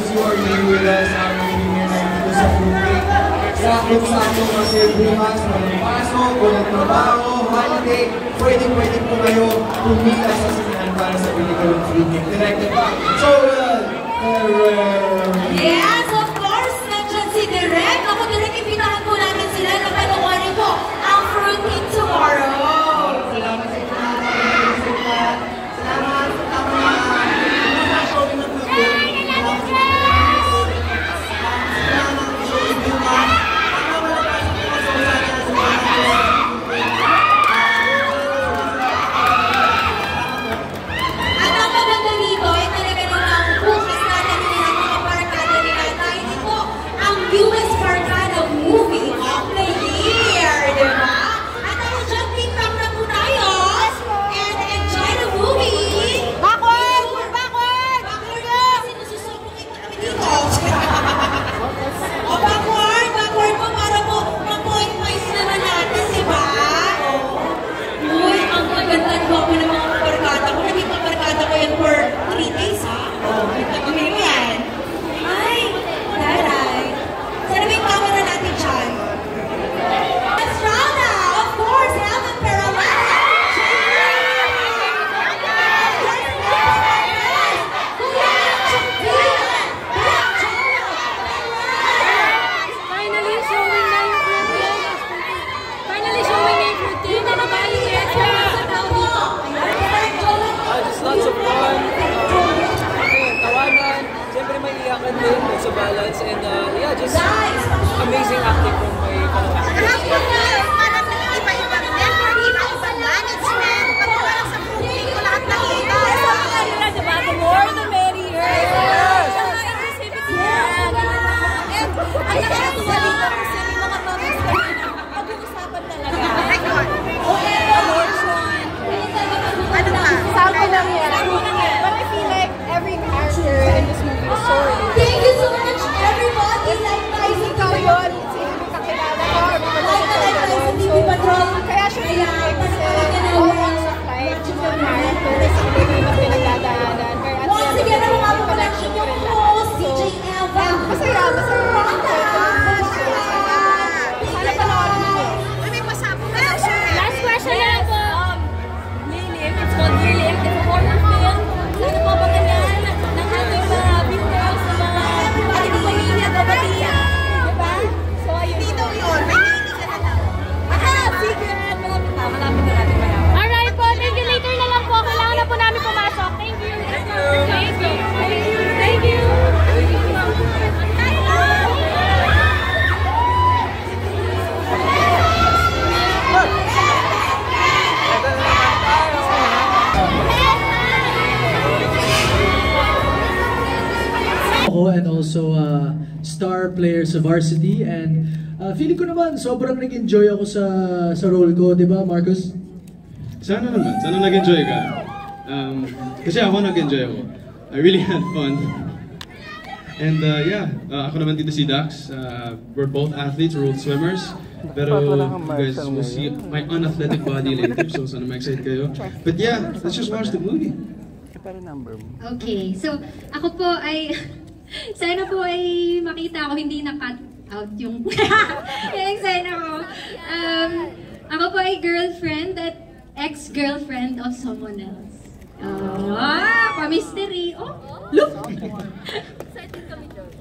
because you are here with us. Ang here na dito sa Fruitcake. Sakto-sakto kasi bukas, walang pasok, walang trabaho, holiday. Pwede po kayo pumila sa sinahan para sa pelikulang Fruitcake. Directed by Joel Herrera. Yes, of course! Nandiyan si Direk. Ako, Direk, ipinahan po natin sila na panoorin po ang Fruitcake tomorrow. Salamat sa inyo. Salamat sa tama. It's a balance and yeah, just amazing acting from my management. The more the merrier. Ang nakakatuwa dito kasi may mga moments kami na pag-uusapan talaga. Abortion. Ano ba? Sample lang yan. But I feel like every character in this movie is so real. Thank you so much, everybody. Like guys, ikaw yun. Sino kakilala ko? Like guys, TV Patrol. Kaya siya real kasi all walks of life, different characters, ang mga pinagdadaanan. Once again, ang mga production yung host, DJ Eva. Masaya. Sana panoorin niyo. Last question na po. Lilim, it's called Lilim. It's a horror film. Sana po ba ganyan ng ating mga viewers, ng mga ating pamilya, kapatid. Diba? So, ayun. Dito yun. Secret. Malapit na natin malaman. Alright po, thank you. Later na lang po. Kailangan na po namin pumasok. Thank you. Thank you. And also star players of Varsity, and feeling ko naman sobrang nag-enjoy ako sa role ko, di ba, Marcus? Sana naman, sana nag-enjoy ka. Kasi ako nag-enjoy ako. I really had fun. And yeah, ako naman dito si Dax. We're both athletes, we're both swimmers. Pero you guys will see my unathletic body later, so sana ma-excite kayo. But yeah, let's just watch the movie. Okay, so ako po ay sana po ay makita ako hindi na-cut out yung yung sana ko. Ako po ay girlfriend at ex-girlfriend of someone else. Pa-mystery. Oh, look!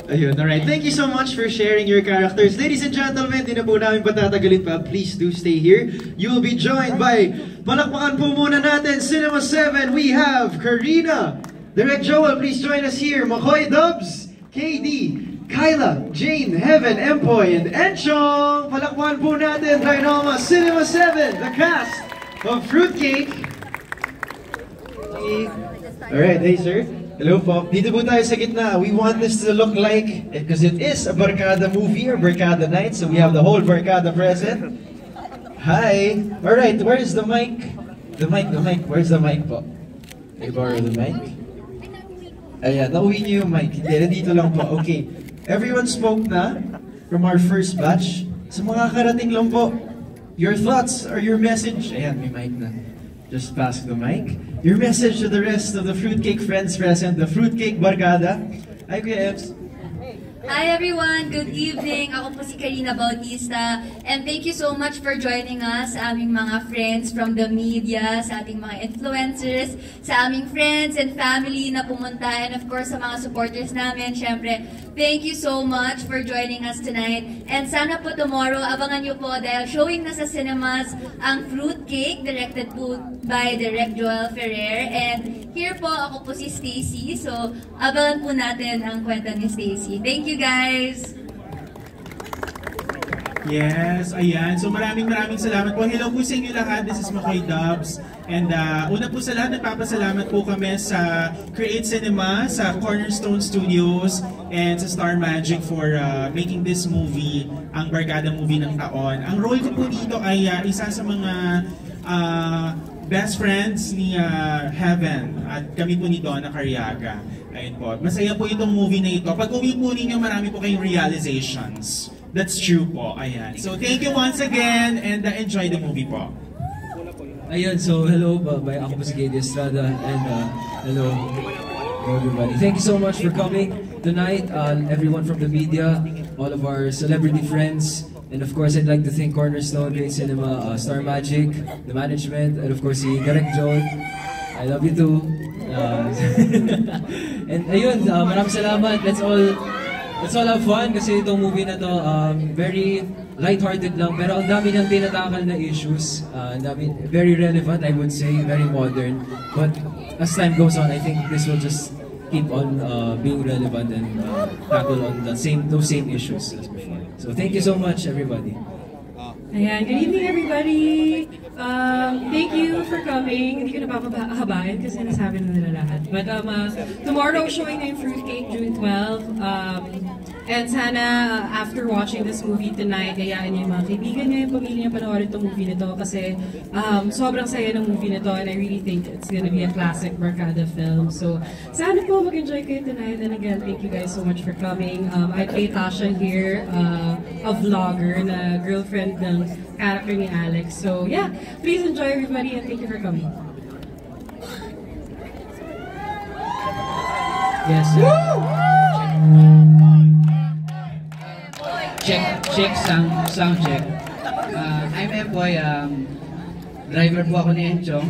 Ayun, alright. Thank you so much for sharing your characters. Ladies and gentlemen, di na po namin patatagalin pa. Please do stay here. You will be joined by, palakpakan po muna natin, Cinema 7, we have Karina. Direct Joel, please join us here. McCoy Dubs, KD, Kyla, Jane, Heaven, Empoy, and Enchong. Palakpakan po natin, Trinoma, Cinema 7, the cast of Fruitcake. Alright, hey sir. Hello po. Dito po tayo sa gitna. We want this to look like, because it is a Barkada movie or Barkada night, so we have the whole Barkada present. Hi. Alright, where's the mic? The mic. Where's the mic po? Can you borrow the mic? Ayan, nauwi niyo yung mic. Hindi, nandito lang po. Okay. Everyone spoke na from our first batch. Sa mga karating lang po, your thoughts or your message. Ayan, may mic na. Just pass the mic. Your message to the rest of the Fruitcake friends present, the Fruitcake Barkada. Hi, Kuya Eps. Hi everyone! Good evening! Ako po si Karina Bautista and thank you so much for joining us sa aming mga friends from the media, sa ating mga influencers, sa aming friends and family na pumunta, and of course sa mga supporters namin. Syempre, thank you so much for joining us tonight. And sana po tomorrow, abangan nyo po dahil showing na sa cinemas ang Fruitcake, directed po by Direct Joel Ferrer. And here po, ako po si Stacy. So, abangan po natin ang kwento ni Stacy. Thank you guys! Yes, ayan. So maraming salamat po. Hello po sa inyo lahat. This is Makoy Dubs. And una po sa lahat, nagpapasalamat po kami sa Create Cinema, sa Cornerstone Studios, and sa Star Magic for making this movie ang Barkada Movie ng taon. Ang role ko po dito ay isa sa mga best friends ni Heaven at kami po ni Donna Cariaga. Ayun po. Masaya po itong movie na ito. Pag uwi po ninyo, marami po kayong realizations. That's true po. Ayan. So thank you once again and enjoy the movie po. Ayun, so hello, ako po si Katie Estrada and hello everybody. Thank you so much for coming tonight, everyone from the media, all of our celebrity friends, and of course I'd like to thank Cornerstone, Great Cinema, Star Magic, the management, and of course si Direct Joel. I love you too. And ayun, maraming salamat. Let's all have fun kasi itong movie na to very lighthearted lang pero ang dami niyang tinatakal na issues. Very relevant, I would say, very modern. But as time goes on, I think this will just keep on being relevant and tackle on those same issues as before. So thank you so much, everybody. Ayan, good evening everybody! Thank you for coming. Hindi ko napapahabain kasi nasabi na nila lahat. But tomorrow showing na yung Fruitcake, June 12. And sana after watching this movie tonight, hayaan niyo yung mga kaibigan niyo, yung pamilya niyo panoorin itong movie nito kasi sobrang saya ng movie nito and I really think it's gonna be a classic Barkada film. So sana po mag-enjoy kayo tonight and again, thank you guys so much for coming. I play Tasha here, a vlogger na girlfriend ng character ni Alex. So yeah, please enjoy everybody and thank you for coming. Yes. Check, sound check. I'm Empoy, driver po ako ni Enchong.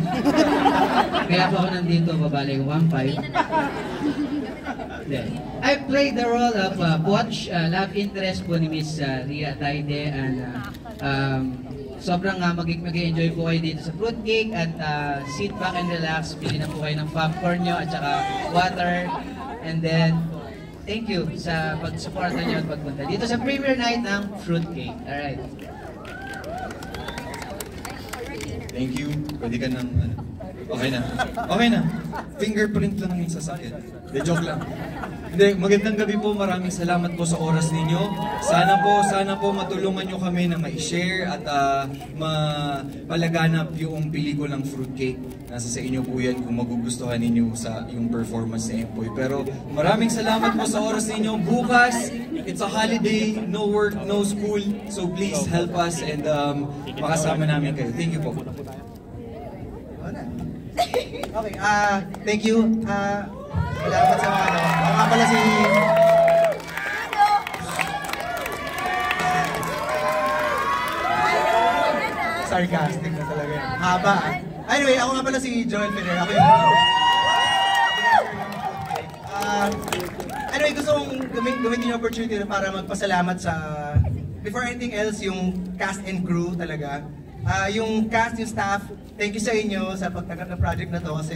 Kaya po ako nandito, babalik 1.5. I played the role of Poch, love interest po ni Miss Ria Taide, and sobrang mag-enjoy po kayo dito sa Fruitcake at sit back and relax, pili na po kayo ng popcorn nyo at saka water, and then thank you sa pag-suporta nyo at pagpunta dito sa premiere night ng Fruitcake. Alright. Thank you. Pwede ka nang okay na. Okay na. Fingerprint lang yung sasakit. De joke lang. Hindi, magandang gabi po. Maraming salamat po sa oras ninyo. Sana po matulungan nyo kami na ma-share at mapalaganap yung pelikulang Fruitcake. Nasa sa inyo po yan kung magugustuhan ninyo sa yung performance ni Empoy. Pero maraming salamat po sa oras ninyo. Bukas, it's a holiday, no work, no school. So please help us and makasama namin kayo. Thank you po. Okay, thank you. Salamat sa mga ako nga pala si... Sarcastic na talaga. Haba. Anyway, ako nga pala si Joel Ferrer. Ako yung... Anyway, gusto kong gamitin yung opportunity para magpasalamat sa... Before anything else, yung cast and crew talaga. Yung cast, yung staff, thank you sa inyo sa pagtanggap ng project na to kasi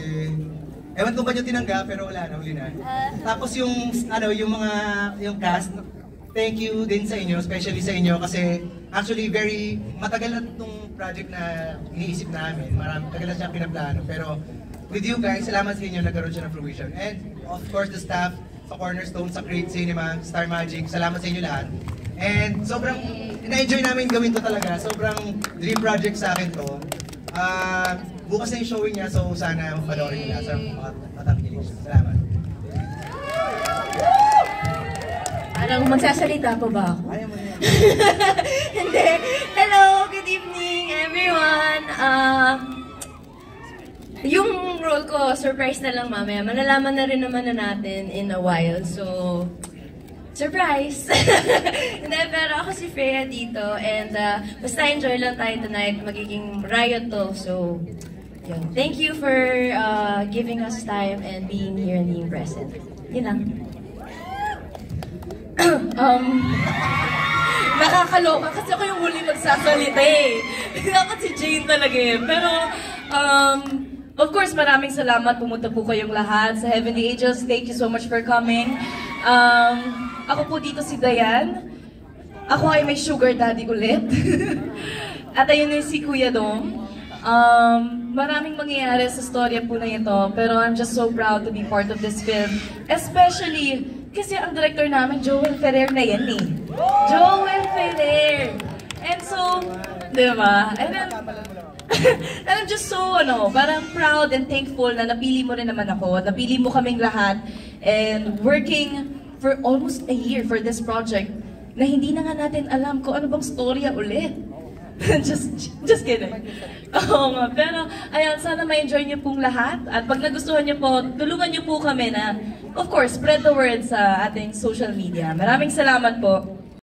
ewan ko ba nyo tinanggap pero wala na, huli na. Tapos yung yung cast, thank you din sa inyo, especially sa inyo kasi actually matagal na itong project na iniisip namin, matagal na siyang pinaplano pero with you guys, salamat sa inyo, nagkaroon siya ng fruition. And of course the staff sa Cornerstone, sa Create Cinema, Star Magic, salamat sa inyo lahat. And sobrang na-enjoy namin gawin to talaga. Sobrang dream project sa akin to. Bukas na yung showing niya, so sana panoorin nila sa mga matangkilig siya. Salamat. Alam mo, magsasalita po ba ako? Hindi. Hello, good evening everyone. Yung role ko, surprise na lang mamaya. Malalaman na rin naman na natin in a while. So, surprise! Hindi, pero ako si Freya dito. And basta enjoy lang tayo tonight. Magiging riot to. So, yun. Thank you for giving us time and being here and being present. Yun lang. Nakakaloka kasi ako yung huli magsasalita eh. Dapat si Jane talaga eh. Pero, of course, maraming salamat. Pumunta po kayong lahat sa Heavenly Angels. Thank you so much for coming. Ako po dito si Dayan. Ako ay may sugar daddy ulit. At ayun yung si Kuya Dong. Maraming mangyayari sa storya po na ito. Pero I'm just so proud to be part of this film. Especially, kasi ang director namin, Joel Ferrer na yan eh. Joel Ferrer! And so, di ba? And I'm just so, parang proud and thankful na napili mo rin naman ako. Napili mo kaming lahat. And working for almost a year for this project na hindi na nga natin alam kung ano bang storya ulit. just kidding. Oo nga. Pero, ayan, sana ma-enjoy niyo pong lahat. At pag nagustuhan niyo po, tulungan niyo po kami na, of course, spread the word sa ating social media. Maraming salamat po.